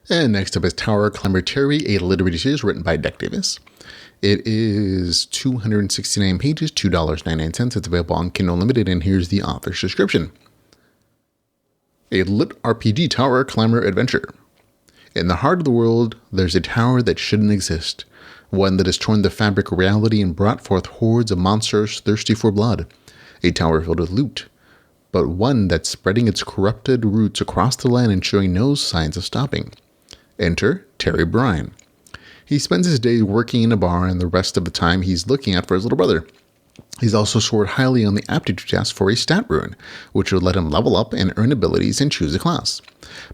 And next up is Tower Climber Terry, a LitRPG series written by Deck Davis. It is 269 pages, $2.99. It's available on Kindle Unlimited, and here's the author's description. A LitRPG tower climber adventure. In the heart of the world, there's a tower that shouldn't exist. One that has torn the fabric of reality and brought forth hordes of monsters thirsty for blood. A tower filled with loot. But one that's spreading its corrupted roots across the land and showing no signs of stopping. Enter Terry Byrne. He spends his days working in a bar, and the rest of the time he's looking out for his little brother. He's also scored highly on the aptitude test for a stat rune, which would let him level up and earn abilities and choose a class.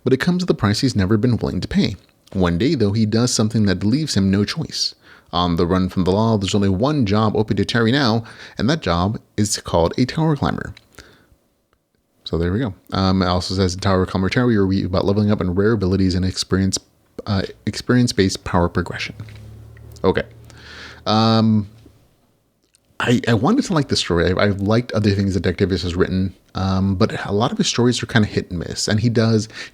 But it comes at the price he's never been willing to pay. One day, though, he does something that leaves him no choice. On the run from the law, there's only one job open to Terry now, and that job is called a tower climber. So there we go. It also says Tower Climber Terry, where we about leveling up and rare abilities and experience-based power progression. Okay. I wanted to like this story. I've liked other things that Deck Davis has written, but a lot of his stories are kind of hit and miss. And he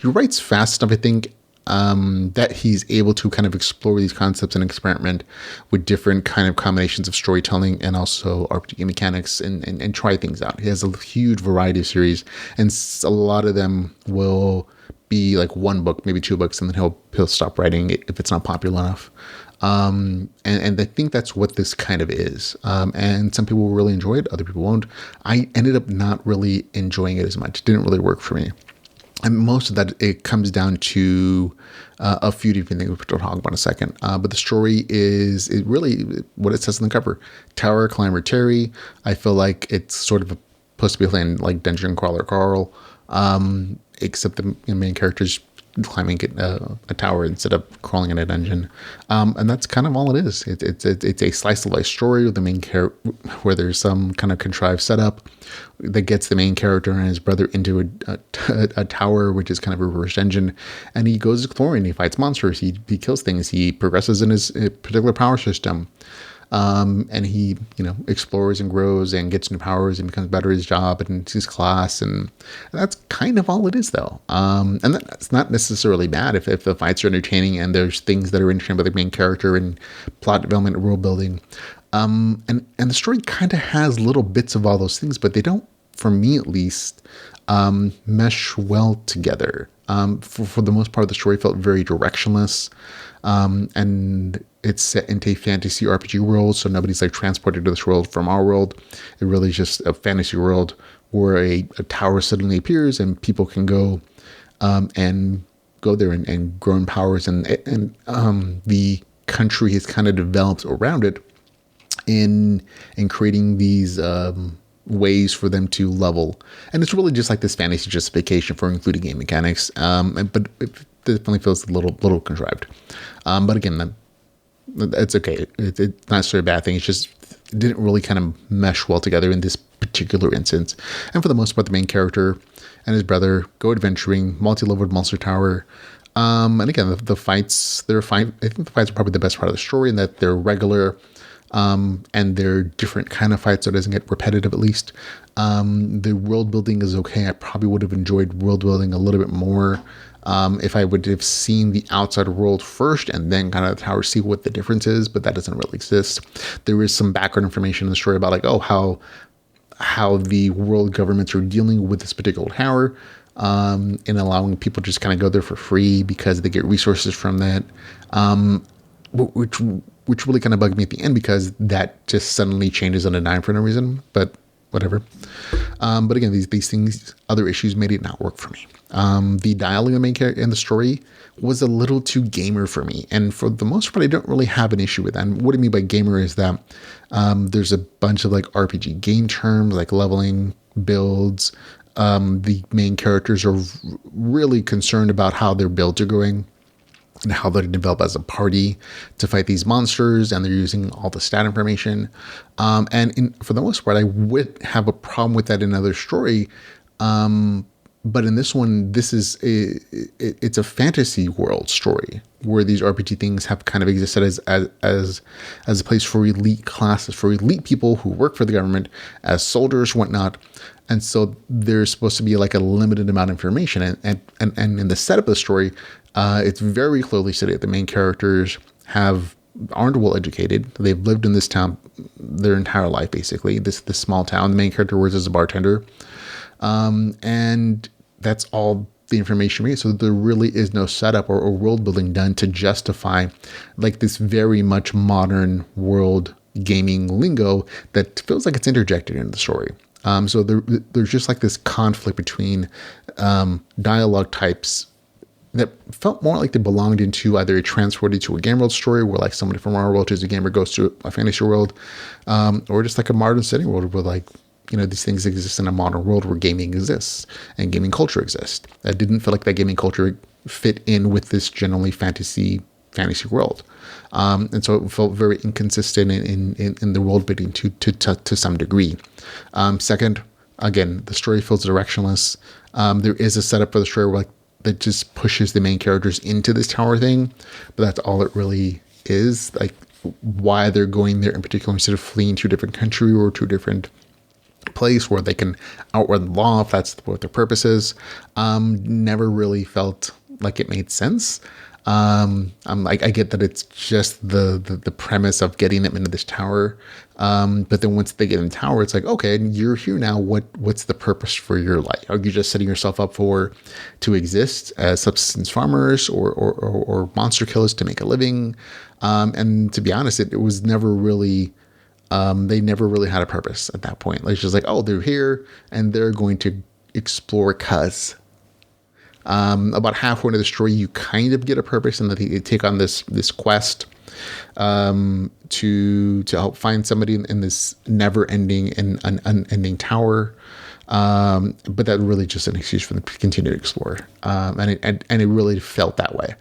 writes fast enough, I think, that he's able to kind of explore these concepts and experiment with different kind of combinations of storytelling and also RPG mechanics and try things out. He has a huge variety of series, and a lot of them will be like one book, maybe two books, and then he'll stop writing it if it's not popular enough. And I think that's what this kind of is. And some people will really enjoy it, other people won't. I ended up not really enjoying it as much. It didn't really work for me. And most of that, it comes down to a few different things, which we'll talk about in a second. But the story is really what it says on the cover. Tower Climber Terry. I feel like it's sort of supposed to be playing like Dungeon Crawler Carl, except the main character's climbing a tower instead of crawling in a dungeon. And that's kind of all it is. It's a slice of life story with the main character, where there's some kind of contrived setup that gets the main character and his brother into a tower, which is kind of a reverse engine. And he goes exploring, he fights monsters, he kills things, he progresses in his particular power system. And he, explores and grows and gets new powers and becomes better at his job and his class. And that's kind of all it is, though. And that's not necessarily bad if the fights are entertaining and there's things that are interesting about the main character and plot development and world building. And the story kind of has little bits of all those things, but they don't, for me at least, mesh well together. For the most part, the story felt very directionless. And it's set into a fantasy RPG world, so nobody's like transported to this world from our world. It really is just a fantasy world where a tower suddenly appears and people can go and go there and grow in powers, and the country has kind of developed around it in creating these ways for them to level. And it's really just like this fantasy justification for including game mechanics, but it definitely feels a little contrived. But again, it's okay. It's not necessarily a bad thing. It's just it didn't really kind of mesh well together in this particular instance. And for the most part, the main character and his brother go adventuring, multi-leveled monster tower. And again, the fights, they're fine. I think the fights are probably the best part of the story in that they're regular, and they're different kind of fights, so it doesn't get repetitive at least. The world building is okay. I probably would have enjoyed world building a little bit more if I would have seen the outside world first and then kind of the tower, see what the difference is, but that doesn't really exist. There is some background information in the story about how the world governments are dealing with this particular tower, and allowing people to just kind of go there for free because they get resources from that, which really kind of bugged me at the end because that just suddenly changes on a dime for no reason, but whatever. But again, these things, other issues made it not work for me. The dialogue in the main character and the story was a little too gamer for me. And for the most part, I don't really have an issue with that. And what I mean by gamer is that there's a bunch of like RPG game terms like leveling, builds. The main characters are really concerned about how their builds are going and how they develop as a party to fight these monsters, and they're using all the stat information. For the most part, I would have a problem with that in another story. But in this one, it's a fantasy world story where these RPG things have kind of existed as a place for elite classes, for elite people who work for the government as soldiers, whatnot. And so there's supposed to be like a limited amount of information. And in the setup of the story, it's very clearly stated the main characters aren't well educated. They've lived in this town their entire life, basically. This small town. The main character works as a bartender, and that's all the information we get. So there really is no setup or world building done to justify like this very much modern world gaming lingo that feels like it's interjected into the story. So there's just like this conflict between dialogue types that felt more like they belonged into either a transported to a game world story where like somebody from our world who's a gamer goes to a fantasy world, or just like a modern setting world where like, these things exist in a modern world where gaming exists and gaming culture exists. I didn't feel like that gaming culture fit in with this generally fantasy world. And so it felt very inconsistent in the world building to some degree. Second, again, the story feels directionless. There is a setup for the story where, like, that just pushes the main characters into this tower thing, but that's all it really is. Like, why they're going there in particular instead of fleeing to a different country or to a different place where they can outrun the law, if that's what their purpose is, never really felt like it made sense. I get that it's just the premise of getting them into this tower. But then once they get in the tower, it's like, okay, you're here now. What's the purpose for your life? Are you just setting yourself up to exist as subsistence farmers or monster killers to make a living? And to be honest, it was never really, they never really had a purpose at that point. Like, it's just like, oh, they're here and they're going to explore about halfway into the story, you kind of get a purpose, and that they take on this quest to help find somebody in this never-ending and unending tower. But that really just an excuse for them to continue to explore, and it really felt that way.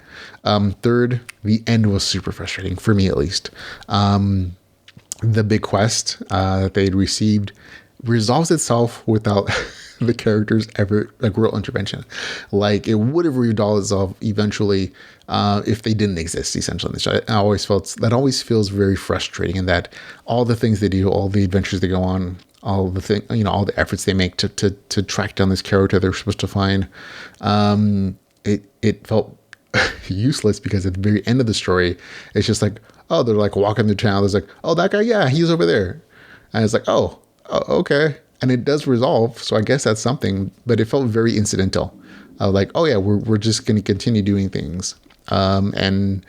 Third, the end was super frustrating for me, at least. The big quest that they'd received resolves itself without the characters ever like real intervention. Like, it would have resolved itself eventually if they didn't exist, essentially. I always felt that always feels very frustrating, in that all the things they do, all the adventures they go on, all the efforts they make to track down this character they're supposed to find, it felt useless, because at the very end of the story, it's just like, oh, they're like walking the town. There's like, oh, that guy, yeah, he's over there, and it's like, oh, okay. And it does resolve, so I guess that's something, but it felt very incidental. Like, oh yeah, we're just going to continue doing things. And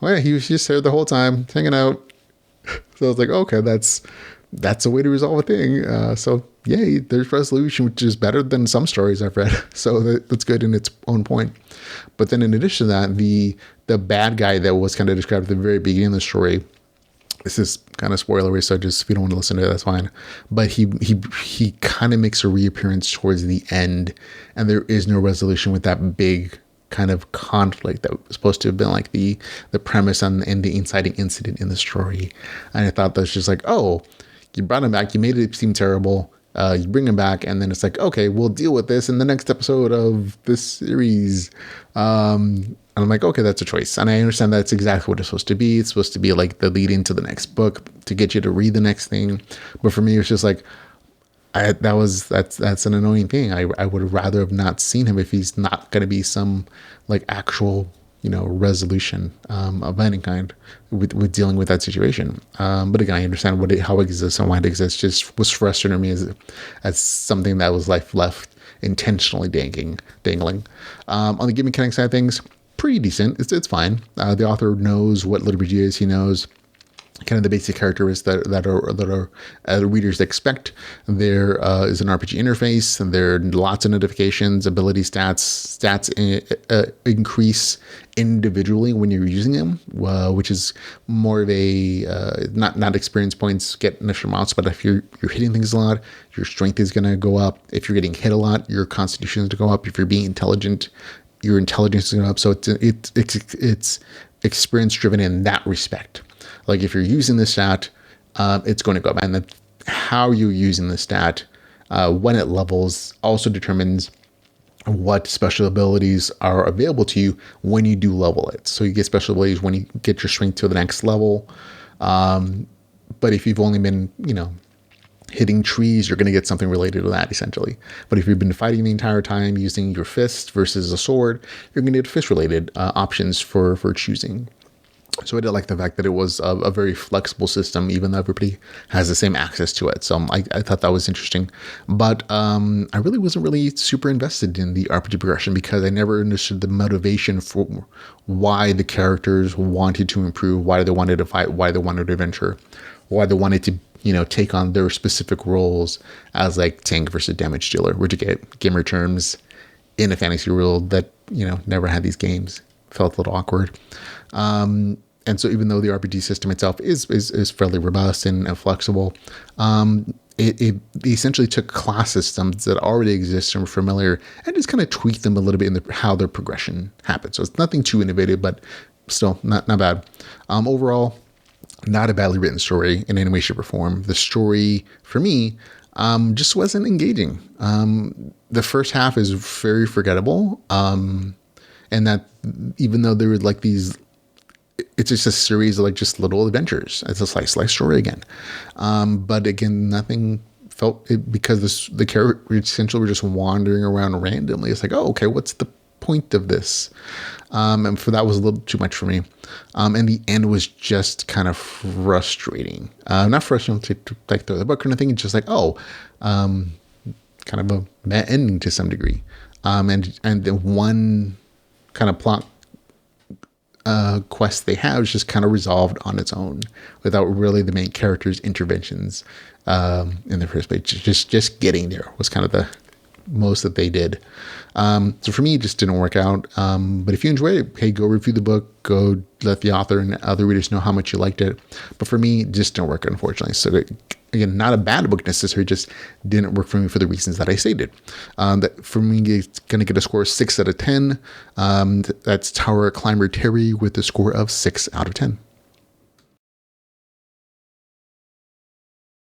well, yeah, he was just there the whole time, hanging out. So I was like, okay, that's a way to resolve a thing. So yay, there's resolution, which is better than some stories I've read. So that's good in its own point. But then in addition to that, the bad guy that was kind of described at the very beginning of the story, this is kind of spoilery, so just if you don't want to listen to it, that's fine. But he kind of makes a reappearance towards the end, and there is no resolution with that big kind of conflict that was supposed to have been like the premise and the inciting incident in the story. And I thought that's just like, oh, you brought him back, you made it seem terrible. You bring him back, and then it's like, okay, we'll deal with this in the next episode of this series. And I'm like, okay, that's a choice. And I understand that's exactly what it's supposed to be. It's supposed to be like the lead into the next book to get you to read the next thing. But for me, it's just like, that's an annoying thing. I would rather have not seen him if he's not going to be some like actual, resolution of any kind with dealing with that situation. But again, I understand how it exists and why it exists. Just was frustrating to me as something that was left intentionally dangling. On the game mechanic side of things, pretty decent. It's fine. The author knows what LitRPG is. He knows kind of the basic characteristics that are readers expect. There is an RPG interface, and there are lots of notifications, ability stats increase individually when you're using them, which is more of a not experience points get initial amounts, but if you're hitting things a lot, your strength is going to go up. If you're getting hit a lot, your constitution is going to go up. If you're being intelligent, your intelligence is going up. So it's experience driven in that respect. Like, if you're using the stat, it's going to go up. And how you're using the stat, when it levels, also determines what special abilities are available to you when you do level it. So you get special abilities when you get your strength to the next level. But if you've only been, hitting trees, you're going to get something related to that essentially. But if you've been fighting the entire time using your fist versus a sword, you're going to get fist related options for choosing. So I did like the fact that it was a very flexible system, even though everybody has the same access to it. So I thought that was interesting. But I really wasn't really super invested in the RPG progression because I never understood the motivation for why the characters wanted to improve, why they wanted to fight, why they wanted to adventure, why they wanted to, take on their specific roles as like tank versus damage dealer, which, again, gamer terms in a fantasy world that, never had these games. Felt a little awkward. And so even though the RPG system itself is fairly robust and flexible, it essentially took class systems that already exist and were familiar and just kind of tweaked them a little bit in how their progression happens. So it's nothing too innovative, but still not bad. Overall, not a badly written story in any way, shape, or form. The story, for me, just wasn't engaging. The first half is very forgettable. And that even though there were like these, it's just a series of like just little adventures. It's a slice story again. But again, nothing felt it because the characters essentially were just wandering around randomly. It's like, oh, okay, what's the point of this? And for that was a little too much for me. And the end was just kind of frustrating. Not frustrating to like throw the book or anything. It's just like, kind of a bad ending to some degree. And the one kind of plot quest they have is just kind of resolved on its own without really the main character's interventions in the first place. Just getting there was kind of the most that they did. So for me, it just didn't work out. But if you enjoyed it, hey, go review the book, go let the author and other readers know how much you liked it. But for me, it just didn't work, unfortunately. So again, not a bad book necessarily, just didn't work for me for the reasons that I stated. That for me, it's going to get a score of 6 out of 10. That's Tower Climber Terry with a score of 6 out of 10.